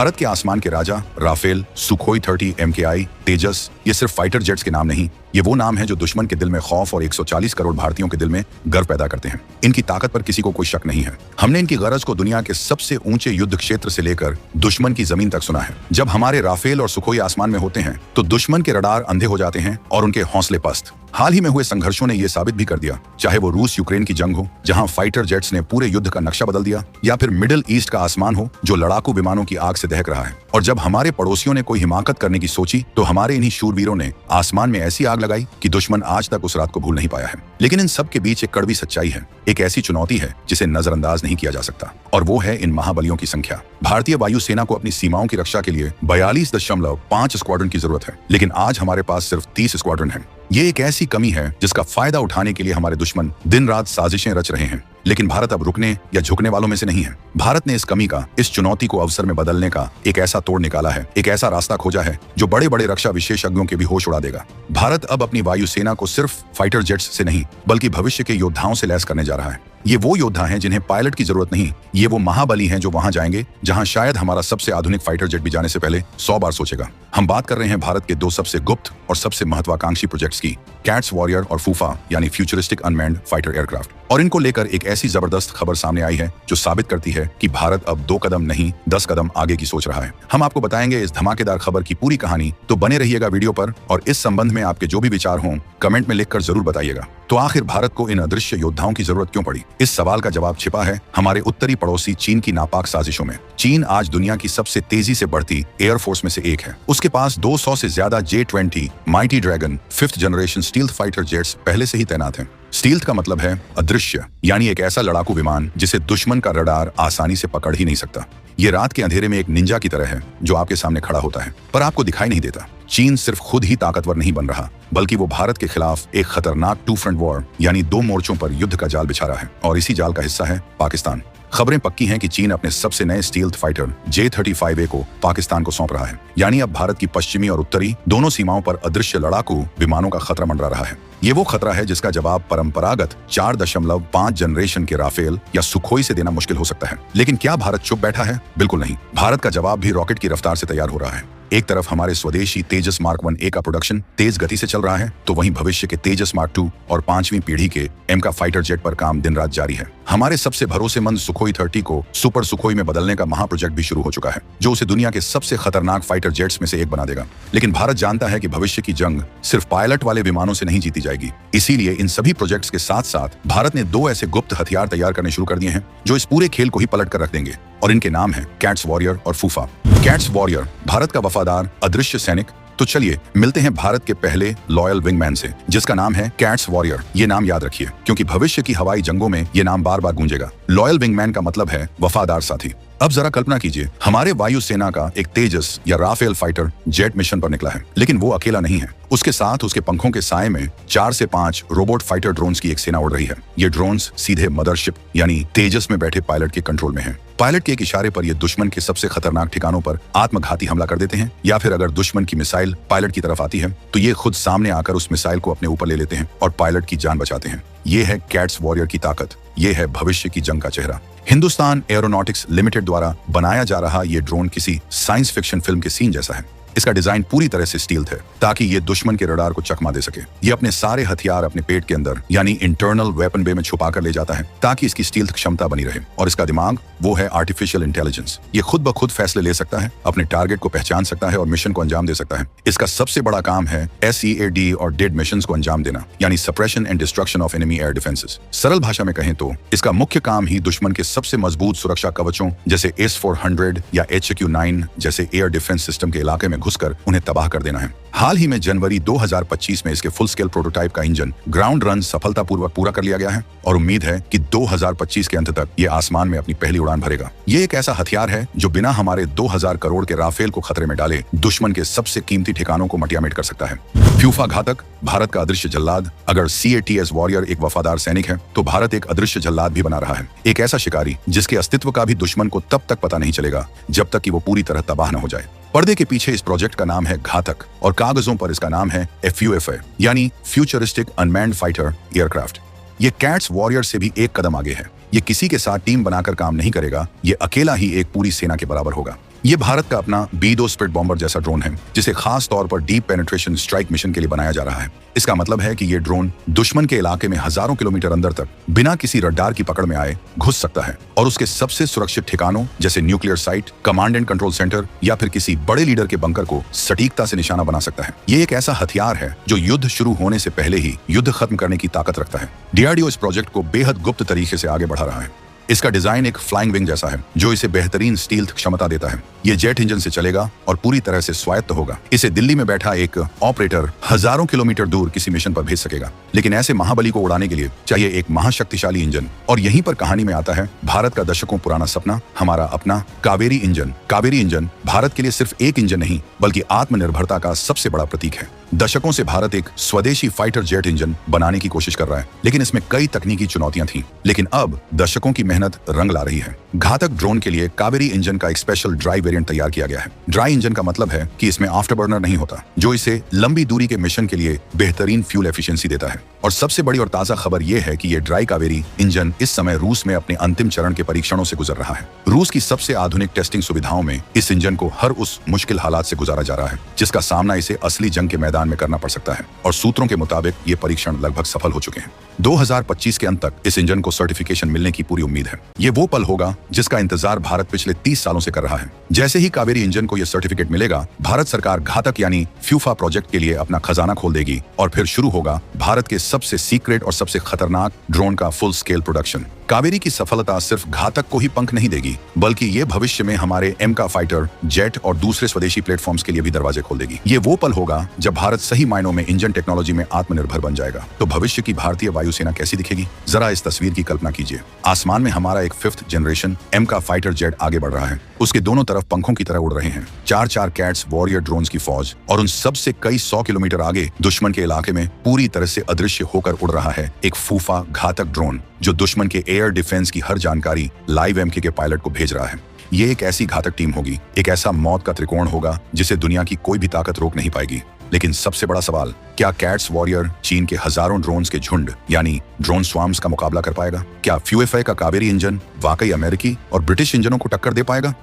भारत के आसमान के राजा राफेल, सुखोई 30 MKI, तेजस, ये सिर्फ फाइटर जेट्स के नाम नहीं, ये वो नाम है जो दुश्मन के दिल में खौफ और 140 करोड़ भारतीयों के दिल में गर्व पैदा करते हैं। इनकी ताकत पर किसी को कोई शक नहीं है। हमने इनकी गरज को दुनिया के सबसे ऊंचे युद्ध क्षेत्र से लेकर दुश्मन की जमीन तक सुना है। जब हमारे राफेल और सुखोई आसमान में होते हैं तो दुश्मन के रडार अंधे हो जाते हैं और उनके हौसले पस्त। हाल ही में हुए संघर्षों ने यह साबित भी कर दिया, चाहे वो रूस यूक्रेन की जंग हो जहां फाइटर जेट्स ने पूरे युद्ध का नक्शा बदल दिया, या फिर मिडिल ईस्ट का आसमान हो जो लड़ाकू विमानों की आग से दहक रहा है। और जब हमारे पड़ोसियों ने कोई हिमाकत करने की सोची तो हमारे इन्हीं शूरवीरों ने आसमान में ऐसी आग लगाई कि दुश्मन आज तक उस रात को भूल नहीं पाया है। लेकिन इन सब के बीच एक कड़वी सच्चाई है, एक ऐसी चुनौती है जिसे नजरअंदाज नहीं किया जा सकता, और वो है इन महाबलियों की संख्या। भारतीय वायुसेना को अपनी सीमाओं की रक्षा के लिए 42.5 स्क्वाड्रन की जरूरत है, लेकिन आज हमारे पास सिर्फ 30 स्क्वाड्रन है। ये एक ऐसी कमी है जिसका फायदा उठाने के लिए हमारे दुश्मन दिन रात साजिशें रच रहे हैं। लेकिन भारत अब रुकने या झुकने वालों में से नहीं है। भारत ने इस कमी का, इस चुनौती को अवसर में बदलने का एक ऐसा तोड़ निकाला है, एक ऐसा रास्ता खोजा है जो बड़े बड़े रक्षा विशेषज्ञों के भी होश उड़ा देगा। भारत अब अपनी वायुसेना को सिर्फ फाइटर जेट्स से नहीं बल्कि भविष्य के योद्धाओं से लैस करने जा रहा है। ये वो योद्धा हैं जिन्हें पायलट की जरूरत नहीं, ये वो महाबली हैं जो वहां जाएंगे जहां शायद हमारा सबसे आधुनिक फाइटर जेट भी जाने से पहले 100 बार सोचेगा। हम बात कर रहे हैं भारत के 2 सबसे गुप्त और सबसे महत्वाकांक्षी प्रोजेक्ट्स की, कैट्स वॉरियर और फूफा यानी फ्यूचरिस्टिक अनमैन्ड फाइटर एयरक्राफ्ट। और इनको लेकर एक ऐसी जबरदस्त खबर सामने आई है जो साबित करती है कि भारत अब 2 कदम नहीं 10 कदम आगे की सोच रहा है। हम आपको बताएंगे इस धमाकेदार खबर की पूरी कहानी, तो बने रहिएगा वीडियो पर, और इस संबंध में आपके जो भी विचार हों कमेंट में लिखकर जरूर बताइएगा। तो आखिर भारत को इन अदृश्य योद्धाओं की जरूरत क्यों पड़ी? इस सवाल का जवाब छिपा है हमारे उत्तरी पड़ोसी चीन की नापाक साजिशों में। चीन आज दुनिया की सबसे तेजी से बढ़ती एयरफोर्स में से एक है। उसके पास 200 से ज्यादा J-20 mighty dragon 5th generation stealth fighter jets पहले से ही तैनात हैं। स्टील्थ का मतलब है अदृश्य, यानी एक ऐसा लड़ाकू विमान जिसे दुश्मन का रडार आसानी से पकड़ ही नहीं सकता। ये रात के अंधेरे में एक निंजा की तरह है जो आपके सामने खड़ा होता है पर आपको दिखाई नहीं देता। चीन सिर्फ खुद ही ताकतवर नहीं बन रहा, बल्कि वो भारत के खिलाफ एक खतरनाक 2 फ्रंट वॉर यानी 2 मोर्चों पर युद्ध का जाल बिछा रहा है, और इसी जाल का हिस्सा है पाकिस्तान। खबरें पक्की हैं कि चीन अपने सबसे नए स्टील्थ फाइटर J-35A को पाकिस्तान को सौंप रहा है, यानी अब भारत की पश्चिमी और उत्तरी दोनों सीमाओं पर अदृश्य लड़ाकू विमानों का खतरा मंडरा रहा है। ये वो खतरा है जिसका जवाब परंपरागत 4.5 जनरेशन के राफेल या सुखोई से देना मुश्किल हो सकता है। लेकिन क्या भारत चुप बैठा है? बिल्कुल नहीं। भारत का जवाब भी रॉकेट की रफ्तार से तैयार हो रहा है। एक तरफ हमारे स्वदेशी तेजस मार्क 1A का प्रोडक्शन तेज गति से चल रहा है, तो वहीं भविष्य के तेजस मार्क 2 और 5वीं पीढ़ी के M का फाइटर जेट पर काम दिन रात जारी है। हमारे सबसे भरोसेमंद सुखोई 30 को सुपर सुखोई में बदलने का महाप्रोजेक्ट भी शुरू हो चुका है, जो उसे दुनिया के सबसे खतरनाक फाइटर जेट्स में से एक बना देगा। लेकिन भारत जानता है कि भविष्य की जंग सिर्फ पायलट वाले विमानों से नहीं जीती जाएगी। इसीलिए इन सभी प्रोजेक्ट्स के साथ साथ भारत ने 2 ऐसे गुप्त हथियार तैयार करने शुरू कर दिए हैं जो इस पूरे खेल को ही पलट कर रख देंगे, और इनके नाम है कैट्स वॉरियर और फूफा। कैट्स वॉरियर भारत का वफादार अदृश्य सैनिक। तो चलिए मिलते हैं भारत के पहले लॉयल विंगमैन से, जिसका नाम है कैट्स वॉरियर। ये नाम याद रखिए क्योंकि भविष्य की हवाई जंगों में ये नाम बार बार गूंजेगा। लॉयल विंगमैन का मतलब है वफादार साथी। अब जरा कल्पना कीजिए, हमारे वायुसेना का एक तेजस या राफेल फाइटर जेट मिशन पर निकला है, लेकिन वो अकेला नहीं है। उसके साथ उसके पंखों के साए में 4 से 5 रोबोट फाइटर ड्रोन्स की एक सेना उड़ रही है। ये ड्रोन्स सीधे मदरशिप यानी तेजस में बैठे पायलट के कंट्रोल में हैं। पायलट के एक इशारे पर ये दुश्मन के सबसे खतरनाक ठिकानों पर आत्मघाती हमला कर देते हैं, या फिर अगर दुश्मन की मिसाइल पायलट की तरफ आती है तो ये खुद सामने आकर उस मिसाइल को अपने ऊपर ले लेते हैं और पायलट की जान बचाते हैं। ये है कैट्स वॉरियर की ताकत, ये है भविष्य की जंग का चेहरा। हिंदुस्तान एरोनॉटिक्स लिमिटेड द्वारा बनाया जा रहा ये ड्रोन किसी साइंस फिक्शन फिल्म के सीन जैसा है। इसका डिजाइन पूरी तरह से स्टील्थ है ताकि ये दुश्मन के रडार को चकमा दे सके। ये अपने सारे हथियार अपने पेट के अंदर यानी इंटरनल वेपन बे में छुपा कर ले जाता है ताकि इसकी स्टील्थ क्षमता बनी रहे। और इसका दिमाग वो है आर्टिफिशियल इंटेलिजेंस। ये खुद ब खुद फैसले ले सकता है, अपने टारगेट को पहचान सकता है और मिशन को अंजाम दे सकता है। इसका सबसे बड़ा काम है SEAD और डेड मिशंस को अंजाम देना, यानी suppression and destruction of enemy air defences. सरल भाषा में कहें तो इसका मुख्य काम ही दुश्मन के सबसे मजबूत सुरक्षा कवचों जैसे S-400 या HQ-9 जैसे एयर डिफेंस सिस्टम के इलाके में घुसकर उन्हें तबाह कर देना है। हाल ही में जनवरी 2025 में इसके फुल स्केल प्रोटोटाइप का इंजन ग्राउंड रन सफलतापूर्वक पूरा कर लिया गया है, और उम्मीद है कि 2025 के अंत तक ये आसमान में अपनी पहली उड़ान भरेगा। ये एक ऐसा हथियार है जो बिना हमारे 2000 करोड़ के राफेल को खतरे में डाले दुश्मन के सबसे कीमती ठिकानों को मटियामेट कर सकता है। फ्यूफा घातक भारत का अदृश्य जल्लाद। अगर CATS वॉरियर एक वफादार सैनिक है तो भारत एक अदृश्य जल्लाद भी बना रहा है, एक ऐसा शिकारी जिसके अस्तित्व का भी दुश्मन को तब तक पता नहीं चलेगा जब तक कि वो पूरी तरह तबाह न हो जाए। पर्दे के पीछे इस प्रोजेक्ट का नाम है घातक, और कागजों पर इसका नाम है FUFA यानी फ्यूचरिस्टिक अनमैन्ड फाइटर एयरक्राफ्ट। ये कैट्स वॉरियर से भी एक कदम आगे है। ये किसी के साथ टीम बनाकर काम नहीं करेगा, ये अकेला ही एक पूरी सेना के बराबर होगा। ये भारत का अपना B-2 स्पिरिट बॉम्बर जैसा ड्रोन है, जिसे खास तौर पर डीप पेनिट्रेशन स्ट्राइक मिशन के लिए बनाया जा रहा है। इसका मतलब है कि ये ड्रोन दुश्मन के इलाके में हजारों किलोमीटर अंदर तक बिना किसी रडार की पकड़ में आए घुस सकता है और उसके सबसे सुरक्षित ठिकानों जैसे nuclear site, command and control centre या फिर किसी बड़े लीडर के बंकर को सटीकता से निशाना बना सकता है। ये एक ऐसा हथियार है जो युद्ध शुरू होने से पहले ही युद्ध खत्म करने की ताकत रखता है। DRDO इस प्रोजेक्ट को बेहद गुप्त तरीके से आगे बढ़ा रहा है। इसका डिजाइन एक फ्लाइंग विंग जैसा है जो इसे बेहतरीन स्टील्थ क्षमता देता है। ये जेट इंजन से चलेगा और पूरी तरह से स्वायत्त होगा। इसे दिल्ली में बैठा एक ऑपरेटर हजारों किलोमीटर दूर किसी मिशन पर भेज सकेगा, लेकिन ऐसे महाबली को उड़ाने के लिए चाहिए एक महाशक्तिशाली इंजन। और यहीं पर कहानी में आता है भारत का दशकों पुराना सपना, हमारा अपना कावेरी इंजन। कावेरी इंजन भारत के लिए सिर्फ एक इंजन नहीं बल्कि आत्मनिर्भरता का सबसे बड़ा प्रतीक है। दशकों से भारत एक स्वदेशी फाइटर जेट इंजन बनाने की कोशिश कर रहा है, लेकिन इसमें कई तकनीकी चुनौतियां थीं। लेकिन अब दशकों की मेहनत रंग ला रही है। घातक ड्रोन के लिए कावेरी इंजन का एक स्पेशल ड्राई वेरिएंट तैयार किया गया है। ड्राई इंजन का मतलब है कि इसमें आफ्टरबर्नर नहीं होता, जो इसे लंबी दूरी के मिशन के लिए बेहतरीन फ्यूल एफिशिएंसी देता है। और सबसे बड़ी और ताजा खबर यह है कि ये ड्राई कावेरी इंजन इस समय रूस में अपने अंतिम चरण के परीक्षणों से गुजर रहा है। रूस की सबसे आधुनिक टेस्टिंग सुविधाओं में इस इंजन को हर उस मुश्किल हालात से गुजारा जा रहा है जिसका सामना इसे असली जंग के मैदान में करना पड़ सकता है। और सूत्रों के मुताबिक ये परीक्षण लगभग सफल हो चुके हैं। 2025 के अंत तक इस इंजन को सर्टिफिकेशन मिलने की पूरी उम्मीद है। ये वो पल होगा जिसका इंतजार भारत पिछले 30 सालों से कर रहा है। जैसे ही कावेरी इंजन को यह सर्टिफिकेट मिलेगा, भारत सरकार घातक यानी फ्यूफा प्रोजेक्ट के लिए अपना खजाना खोल देगी और फिर शुरू होगा भारत के सबसे सीक्रेट और सबसे खतरनाक ड्रोन का फुल स्केल प्रोडक्शन। कावेरी की सफलता सिर्फ घातक को ही पंख नहीं देगी, बल्कि ये भविष्य में हमारे MK फाइटर जेट और दूसरे स्वदेशी प्लेटफॉर्म्स के लिए भी दरवाजे खोल देगी। ये वो पल होगा जब भारत सही मायनों में इंजन टेक्नोलॉजी में आत्मनिर्भर बन जाएगा। तो भविष्य की भारतीय वायुसेना कैसी दिखेगी? जरा इस तस्वीर की कल्पना कीजिए। आसमान में हमारा एक 5th generation MK fighter jet आगे बढ़ रहा है। उसके दोनों तरफ पंखों की तरह उड़ रहे हैं 4 कैट्स वॉरियर ड्रोन्स की फौज, और उन सब से कई 100 किलोमीटर आगे दुश्मन के इलाके में पूरी तरह से अदृश्य होकर उड़ रहा है एक फूफा घातक ड्रोन जो दुश्मन के एयर डिफेंस की हर जानकारी लाइव MK के पायलट को भेज रहा है। ये एक ऐसी घातक टीम होगी, एक ऐसा मौत का त्रिकोण होगा जिसे दुनिया की कोई भी ताकत रोक नहीं पाएगी। लेकिन सबसे बड़ा सवाल, क्या कैट्स वॉरियर चीन के हजारों ड्रोन्स के झुंड यानी ड्रोन स्वार्म्स का मुकाबला कर पाएगा? क्या फ्यूएफए का कावेरी इंजन वाकई अमेरिकी और ब्रिटिश इंजनों को टक्कर दे पाएगा?